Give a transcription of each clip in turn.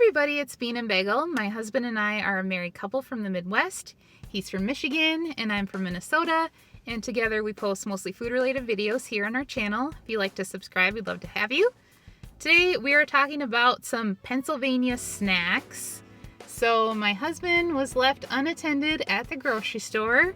everybody, it's Bean and Bagel. My husband and I are a married couple from the Midwest. He's from Michigan and I'm from Minnesota, and together we post mostly food-related videos here on our channel. If you'd like to subscribe, we'd love to have you. Today we are talking about some Pennsylvania snacks. So my husband was left unattended at the grocery store,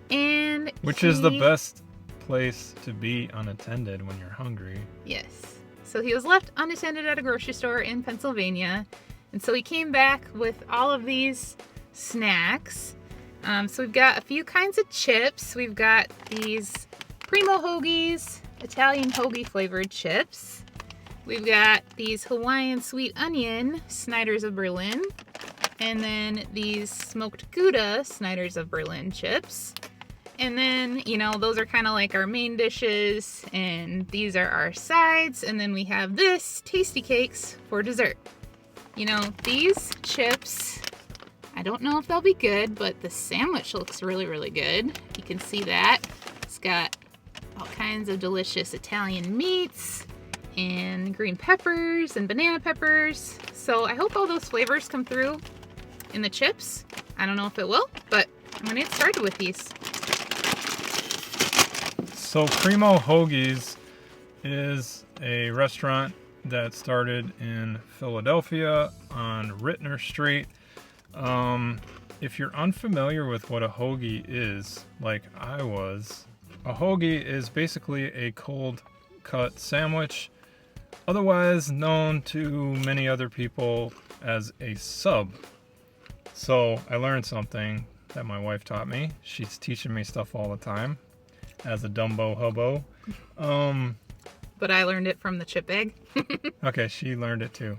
and which is the best place to be unattended when you're hungry. Yes. So he was left unattended at a grocery store in Pennsylvania, and so he came back with all of these snacks. So we've got a few kinds of chips. We've got these PrimoHoagies, Italian hoagie flavored chips. We've got these Hawaiian sweet onion Snyders of Berlin, and then these smoked Gouda Snyders of Berlin chips. And then, you know, those are kind of like our main dishes, and these are our sides, and then we have this TastyKakes for dessert. You know, these chips, I don't know if they'll be good, but the sandwich looks really, really good. You can see that. It's got all kinds of delicious Italian meats, and green peppers, and banana peppers. So I hope all those flavors come through in the chips. I don't know if it will, but I'm gonna get started with these. So PrimoHoagies is a restaurant that started in Philadelphia on Rittner Street. If you're unfamiliar with what a hoagie is, like I was, a hoagie is basically a cold cut sandwich, otherwise known to many other people as a sub. So I learned something that my wife taught me. She's teaching me stuff all the time as a Dumbo hobo. But I learned it from the chip bag. Okay, she learned it too.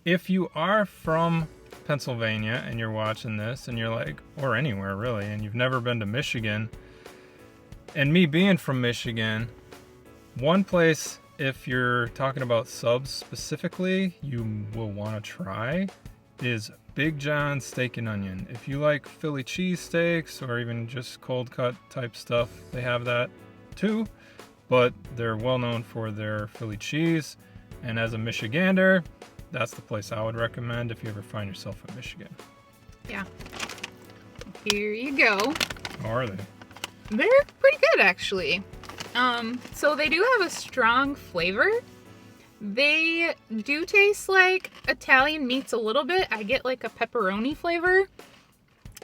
If you are from Pennsylvania and you're watching this and you're like, or anywhere really, and you've never been to Michigan, and me being from Michigan, one place, if you're talking about subs specifically, you will want to try is Big John's Steak and Onion. If you like Philly cheesesteaks or even just cold cut type stuff, they have that too, but they're well known for their Philly cheese. And as a Michigander, that's the place I would recommend if you ever find yourself in Michigan. Yeah. Here you go. How are they? They're pretty good, actually. So they do have a strong flavor. They do taste like Italian meats a little bit. I get like a pepperoni flavor.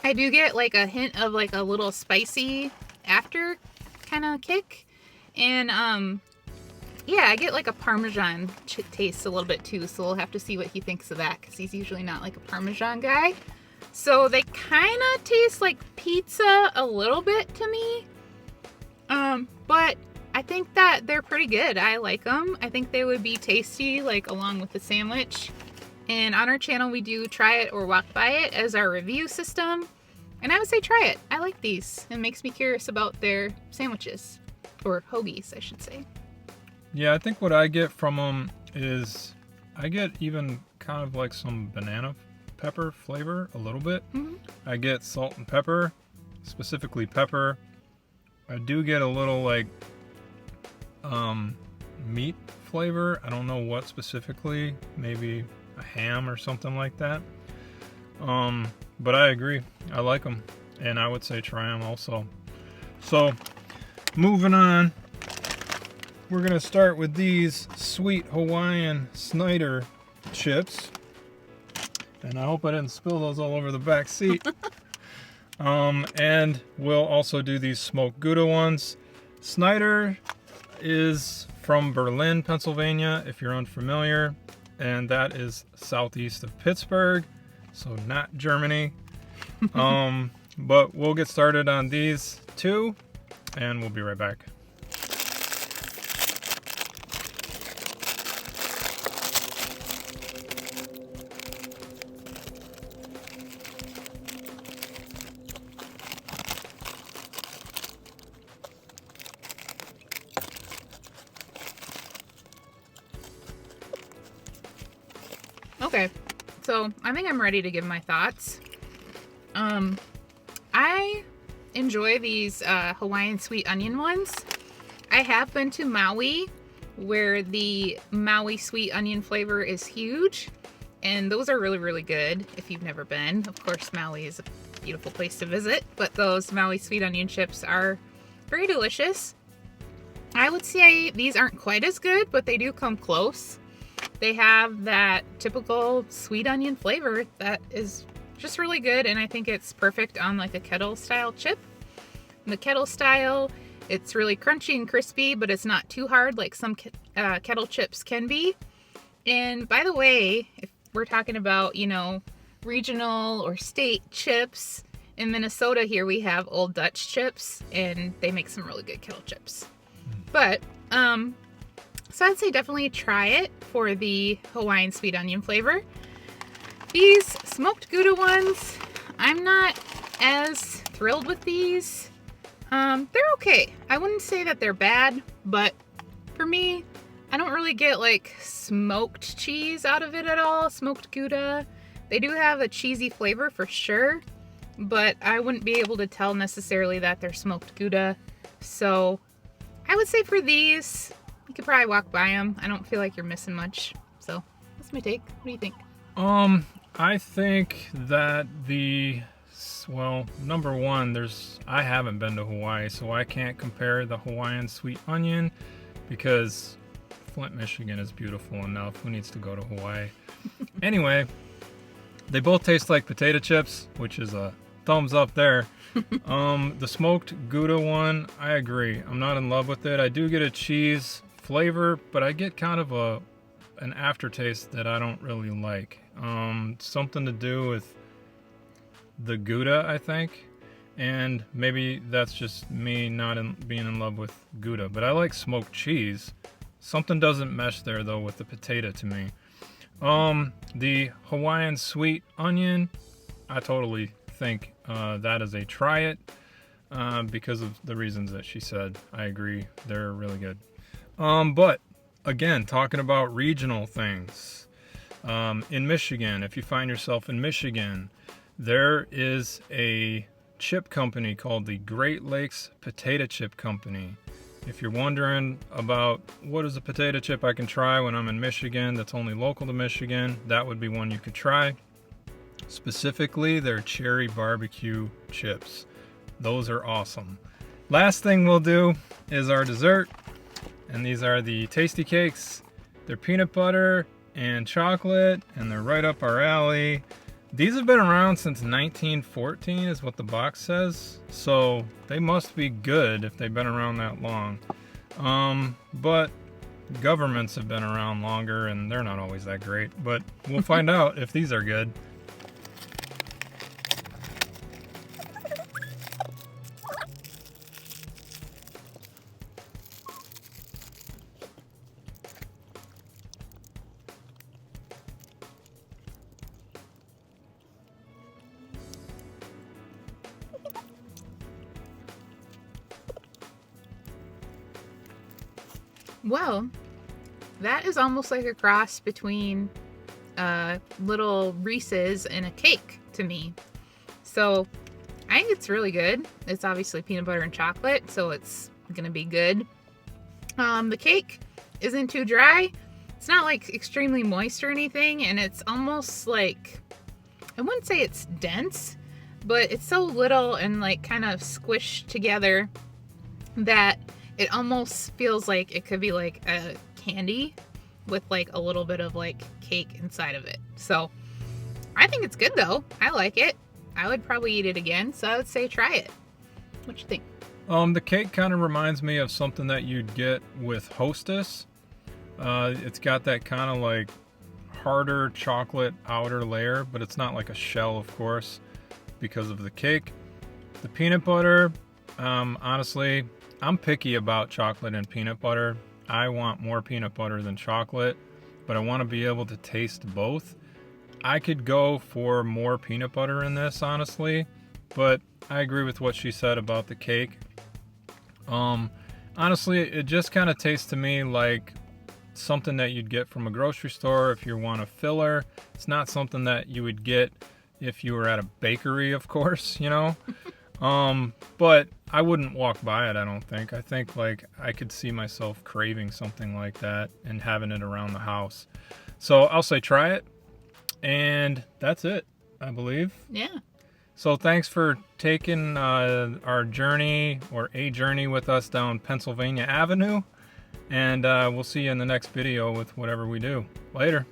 I do get like a hint of like a little spicy after kind of kick. And yeah, I get like a Parmesan taste a little bit too. So we'll have to see what he thinks of that, because he's usually not like a Parmesan guy. So they kind of taste like pizza a little bit to me. But I think that they're pretty good. I like them. I think they would be tasty, like along with the sandwich. And on our channel, we do try it or walk by it as our review system. And I would say try it. I like these. It makes me curious about their sandwiches, or hoagies, I should say. Yeah, I think what I get from them is I get even kind of like some banana pepper flavor a little bit. Mm-hmm. I get salt and pepper, specifically pepper. I do get a little like meat flavor. I don't know what specifically, maybe a ham or something like that. But I agree, I like them, and I would say try them also. So moving on, we're gonna start with these sweet Hawaiian Snyder chips, and I hope I didn't spill those all over the back seat. And we'll also do these smoked Gouda ones. Snyder is from Berlin, Pennsylvania, if you're unfamiliar, and that is southeast of Pittsburgh, so not Germany. But we'll get started on these two, and we'll be right back. Okay, so I think I'm ready to give my thoughts. I enjoy these Hawaiian sweet onion ones. I have been to Maui where the Maui sweet onion flavor is huge. And those are really, really good if you've never been. Of course, Maui is a beautiful place to visit, but those Maui sweet onion chips are very delicious. I would say these aren't quite as good, but they do come close. They have that typical sweet onion flavor that is just really good, and I think it's perfect on like a kettle style chip. In the kettle style, it's really crunchy and crispy, but it's not too hard like some kettle chips can be. And by the way, if we're talking about, you know, regional or state chips, in Minnesota here we have Old Dutch chips, and they make some really good kettle chips. But, so I'd say definitely try it for the Hawaiian sweet onion flavor. These smoked Gouda ones, I'm not as thrilled with these. They're okay. I wouldn't say that they're bad, but for me, I don't really get like smoked cheese out of it at all, smoked Gouda. They do have a cheesy flavor for sure, but I wouldn't be able to tell necessarily that they're smoked Gouda. So I would say for these, you could probably walk by them. I don't feel like you're missing much. So that's my take. What do you think? I think that well, number one, I haven't been to Hawaii, so I can't compare the Hawaiian sweet onion because Flint, Michigan is beautiful enough. Who needs to go to Hawaii? Anyway, they both taste like potato chips, which is a thumbs up there. The smoked Gouda one, I agree. I'm not in love with it. I do get a cheese flavor, but I get kind of an aftertaste that I don't really like. Something to do with the Gouda, I think. And maybe that's just me not being in love with Gouda. But I like smoked cheese. Something doesn't mesh there, though, with the potato to me. The Hawaiian sweet onion, I totally think that is a try it because of the reasons that she said. I agree. They're really good. But, again, talking about regional things. In Michigan, if you find yourself in Michigan, there is a chip company called the Great Lakes Potato Chip Company. If you're wondering about what is a potato chip I can try when I'm in Michigan that's only local to Michigan, that would be one you could try. Specifically, their cherry barbecue chips. Those are awesome. Last thing we'll do is our dessert, and these are the TastyKakes. They're peanut butter and chocolate, and they're right up our alley. These have been around since 1914 is what the box says, so they must be good if they've been around that long. But governments have been around longer and they're not always that great, but we'll find out if these are good. Well, that is almost like a cross between little Reese's and a cake to me. So I think it's really good. It's obviously peanut butter and chocolate, so it's gonna be good. The cake isn't too dry. It's not like extremely moist or anything, and it's almost like, I wouldn't say it's dense, but it's so little and like kind of squished together that it almost feels like it could be like a candy with like a little bit of like cake inside of it. So I think it's good though. I like it. I would probably eat it again, so I would say try it. What you think? The cake kind of reminds me of something that you'd get with Hostess. It's got that kind of like harder chocolate outer layer, but it's not like a shell, of course, because of the cake. The peanut butter, honestly, I'm picky about chocolate and peanut butter. I want more peanut butter than chocolate, but I want to be able to taste both. I could go for more peanut butter in this, honestly, but I agree with what she said about the cake. Honestly, it just kind of tastes to me like something that you'd get from a grocery store if you want a filler. It's not something that you would get if you were at a bakery, of course, you know. But I wouldn't walk by it, I don't think. I think like I could see myself craving something like that and having it around the house. So I'll say try it. And that's it, I believe. Yeah. So thanks for taking our journey or a journey with us down Pennsylvania Avenue. And we'll see you in the next video with whatever we do. Later.